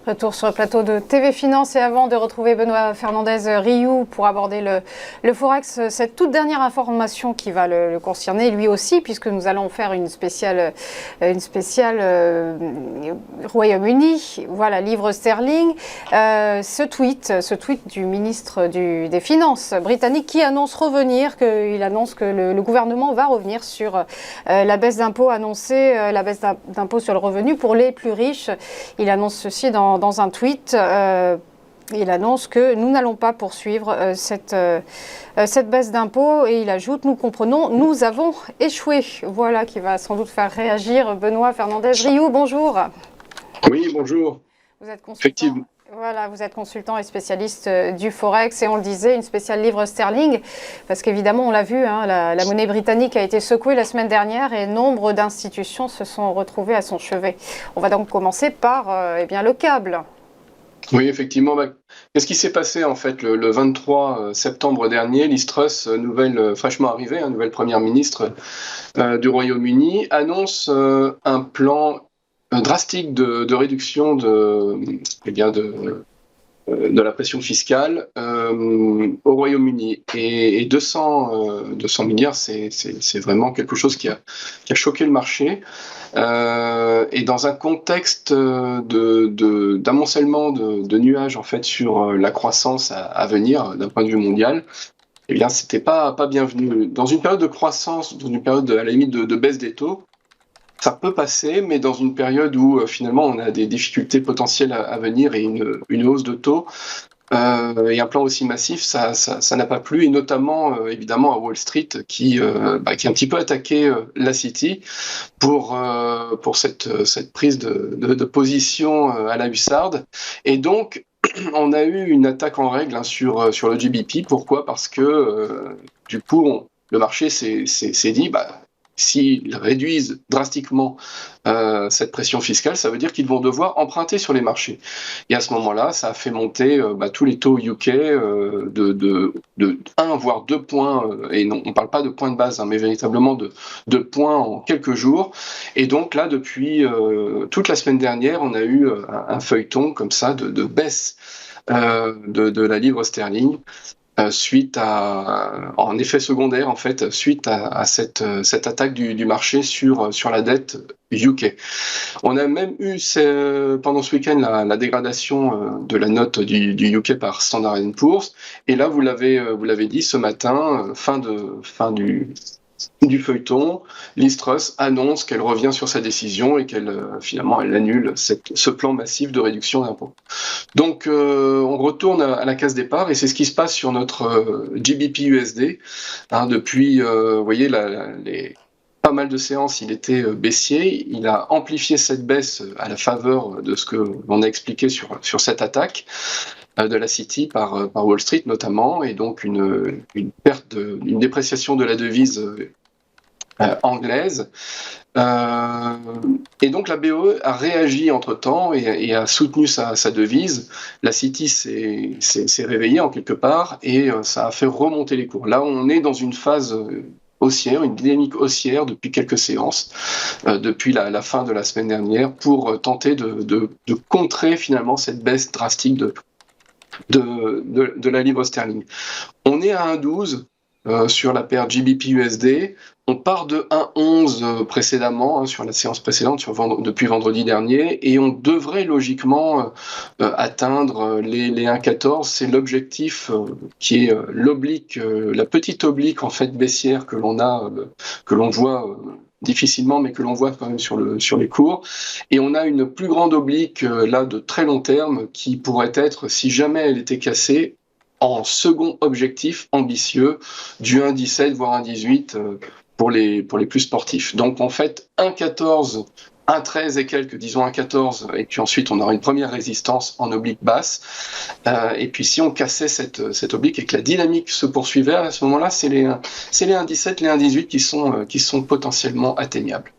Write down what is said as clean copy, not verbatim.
Retour sur le plateau de TV Finance et avant de retrouver Benoît Fernandez-Riou pour aborder le Forex, cette toute dernière information qui va le concerner lui aussi, puisque nous allons faire une spéciale Royaume-Uni, voilà, livre sterling. Ce tweet du ministre des Finances britannique qui annonce qu'il annonce que le gouvernement va revenir sur la baisse d'impôt annoncée, la baisse d'impôt sur le revenu pour les plus riches. Il annonce ceci dans un tweet. Il annonce que nous n'allons pas poursuivre cette baisse d'impôts et il ajoute « Nous comprenons, nous avons échoué ». Voilà qui va sans doute faire réagir Benoît Fernandez-Riou. Bonjour. Oui, bonjour. Vous êtes consultant. Effectivement. Voilà, vous êtes consultant et spécialiste du Forex et on le disait, une spéciale livre sterling, parce qu'évidemment, on l'a vu, hein, la monnaie britannique a été secouée la semaine dernière et nombre d'institutions se sont retrouvées à son chevet. On va donc commencer par le câble. Oui, effectivement. Qu'est-ce qui s'est passé en fait le 23 septembre dernier? Liz Truss, nouvelle fraîchement arrivée, nouvelle première ministre du Royaume-Uni, annonce un plan drastique de réduction de la pression fiscale au Royaume-Uni. Et 200 milliards, c'est vraiment quelque chose qui a choqué le marché. Et dans un contexte d'amoncellement de nuages en fait sur la croissance à venir d'un point de vue mondial, eh bien c'était pas bienvenu. Dans une période de croissance, dans une période à la limite de baisse des taux, ça peut passer, mais dans une période où finalement on a des difficultés potentielles à venir et une hausse de taux, et un plan aussi massif, ça n'a pas plu, et notamment évidemment à Wall Street qui a un petit peu attaqué la City pour cette prise de position à la hussarde. Et donc on a eu une attaque en règle sur le GBP. Pourquoi? Parce que du coup le marché s'est dit s'ils réduisent drastiquement cette pression fiscale, ça veut dire qu'ils vont devoir emprunter sur les marchés. Et à ce moment-là, ça a fait monter tous les taux UK de 1 voire 2 points, et non, on ne parle pas de points de base, mais véritablement de points en quelques jours. Et donc là, depuis toute la semaine dernière, on a eu un feuilleton comme ça de baisse de la livre sterling. Suite en effet secondaire en fait, suite à cette attaque du marché sur la dette UK. On a même eu pendant ce week-end la dégradation de la note du UK par Standard & Poor's. Et là, vous l'avez dit ce matin, fin du feuilleton, Liz Truss annonce qu'elle revient sur sa décision et qu'elle finalement elle annule ce plan massif de réduction d'impôts. Donc on retourne à la case départ et c'est ce qui se passe sur notre GBP USD. Depuis, vous voyez, pas mal de séances, il était baissier. Il a amplifié cette baisse à la faveur de ce que l'on a expliqué sur cette attaque de la City par Wall Street notamment, et donc une dépréciation de la devise anglaise. Et donc la BOE a réagi entre-temps et a soutenu sa devise. La City s'est réveillée en quelque part et ça a fait remonter les cours. Là, on est dans une phase haussière, une dynamique haussière depuis quelques séances, depuis la fin de la semaine dernière, pour tenter de contrer finalement cette baisse drastique de la livre sterling. On est à 1,12 sur la paire GBP-USD. On part de 1,11 précédemment, sur la séance précédente, depuis vendredi dernier, et on devrait logiquement atteindre les 1,14. C'est l'objectif qui est l'oblique, la petite oblique en fait baissière que l'on voit difficilement, mais que l'on voit quand même sur les cours. Et on a une plus grande oblique là de très long terme qui pourrait être, si jamais elle était cassée, en second objectif ambitieux du 1,17 voire 1,18 pour les plus sportifs. Donc en fait 1,14, 1,13 et quelques, disons 1,14, et puis ensuite on aura une première résistance en oblique basse. Et puis si on cassait cette oblique et que la dynamique se poursuivait, à ce moment-là, c'est les 1,17, les 1,18 qui sont potentiellement atteignables.